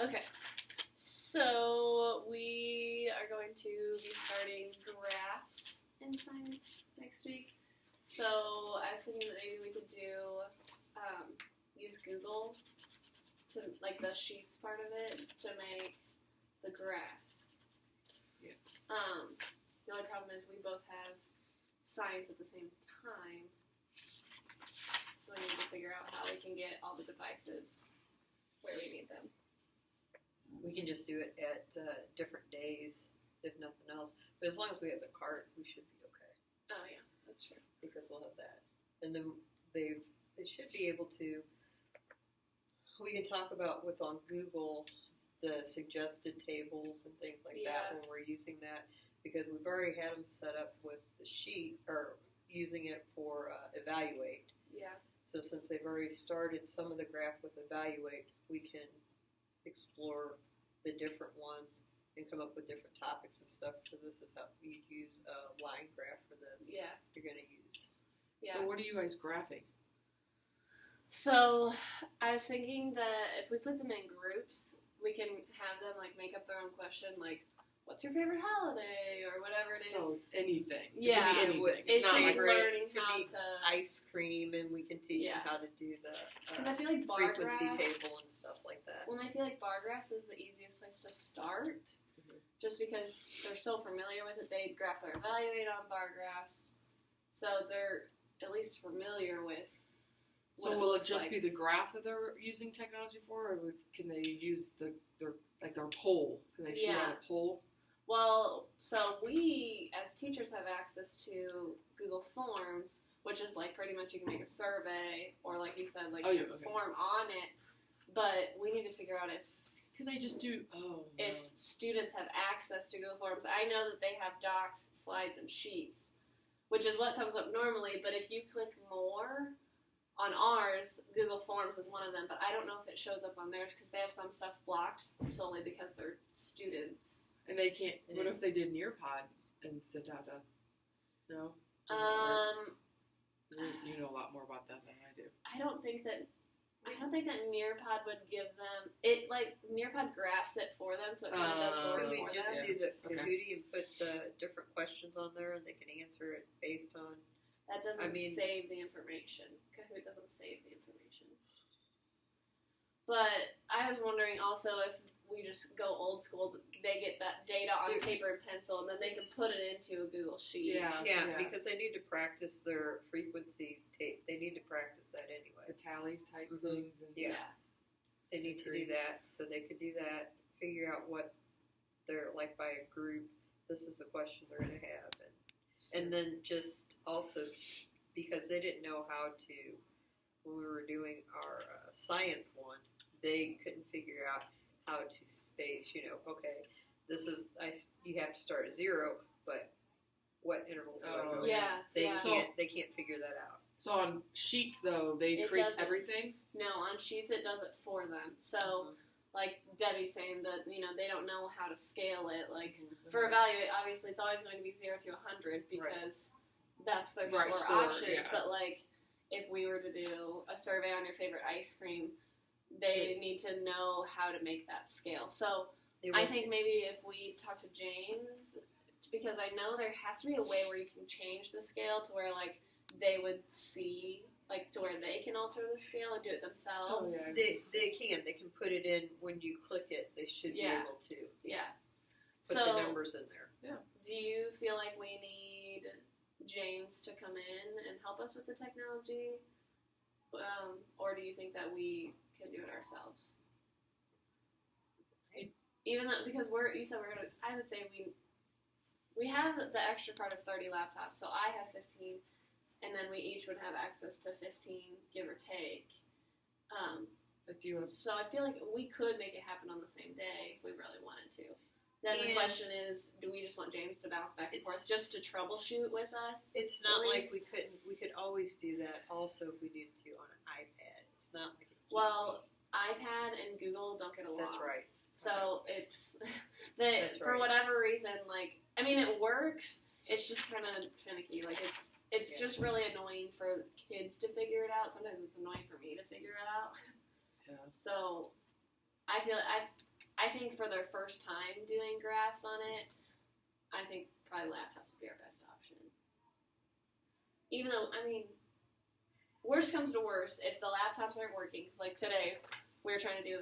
Okay. So we are going to be starting graphs in science next week. So I was thinking that maybe we could do use Google to like the sheets part of it to make the graphs. Yeah. The only problem is we both have science at the same time, so we need to figure out how we can get all the devices where we need them. We can just do it at different days, if nothing else. But as long as we have the cart, we should be okay. Oh yeah, that's true. Because we'll have that. And then they should be able to. We can talk about on Google the suggested tables and things like that when we're using that, because we've already had them set up with the sheet or using it for evaluate. Yeah. So since they've already started some of the graph with evaluate, we can explore the different ones and come up with different topics and stuff. So this is how you'd use a line graph for this. Yeah. You're going to use. Yeah. So what are you guys graphing? So I was thinking that if we put them in groups, we can have them like make up their own question, like what's your favorite holiday or whatever it is. So it's anything. Yeah. It could be anything. It's not just like learning it could how be to ice cream, and we can teach them how to do the because I feel like bar frequency graphs, table and stuff like that. Well, I feel like bar graphs is the easiest place to start, just because they're so familiar with it. They graph their evaluate on bar graphs, so they're at least familiar with. So will it just be the graph that they're using technology for, or can they use their poll? Can they shoot out a poll? Well, so we as teachers have access to Google Forms, which is like pretty much you can make a survey or like you said, like form on it. But we need to figure out if can they just do if students have access to Google Forms. I know that they have docs, slides, and sheets, which is what comes up normally. But if you click more. On ours, Google Forms is one of them, but I don't know if it shows up on theirs because they have some stuff blocked solely because they're students. And they can't. What if they did Nearpod and sent out a? No. You know a lot more about that than I do. I don't think that Nearpod would give them it. Like Nearpod graphs it for them, so it kind of does the work we for just them. do the Kahoot and put the different questions on there, and they can answer it based on. That doesn't save the information. Kahoot doesn't save the information. But I was wondering also if we just go old school, they get that data on paper and pencil, and then they can put it into a Google Sheet. Yeah, because they need to practice their frequency tape. They need to practice that anyway. The tally type things. And they need to do that, so they could do that, figure out what they're like by a group. This is the question they're going to have. And then just also, because they didn't know how to, when we were doing our science one, they couldn't figure out how to space, okay, this is, you have to start at 0, but what interval do I go in? They can't figure that out. So on sheets, though, they create everything? No, on sheets it does it for them. So, like Debbie's saying that, they don't know how to scale it. Like, for evaluate, obviously, it's always going to be 0 to 100 because that's their score options. Yeah. But, like, if we were to do a survey on your favorite ice cream, they need to know how to make that scale. So, I think maybe if we talk to James, because I know there has to be a way where you can change the scale to where, like, they would see... Like, to where they can alter the scale and do it themselves. Oh, yeah. They can put it in when you click it. They should be able to. Yeah. Put the numbers in there. Yeah. Do you feel like we need James to come in and help us with the technology? Or do you think that we can do it ourselves? Even though, because you said we're going to, I would say we have the extra card of 30 laptops, so I have 15. And then we each would have access to 15, give or take. So I feel like we could make it happen on the same day if we really wanted to. Then the question is, do we just want James to bounce back and forth just to troubleshoot with us? It's not like we could always do that also if we needed to on an iPad. It's not like iPad and Google don't get along. That's right. So it's for whatever reason, like, I mean, it works. It's just kind of finicky. Like, it's just really annoying for kids to figure it out. Sometimes it's annoying for me to figure it out. Yeah. So I feel I think for their first time doing graphs on it, I think probably laptops would be our best option. Even though, I mean, worst comes to worst, if the laptops aren't working, because like today, we were trying to do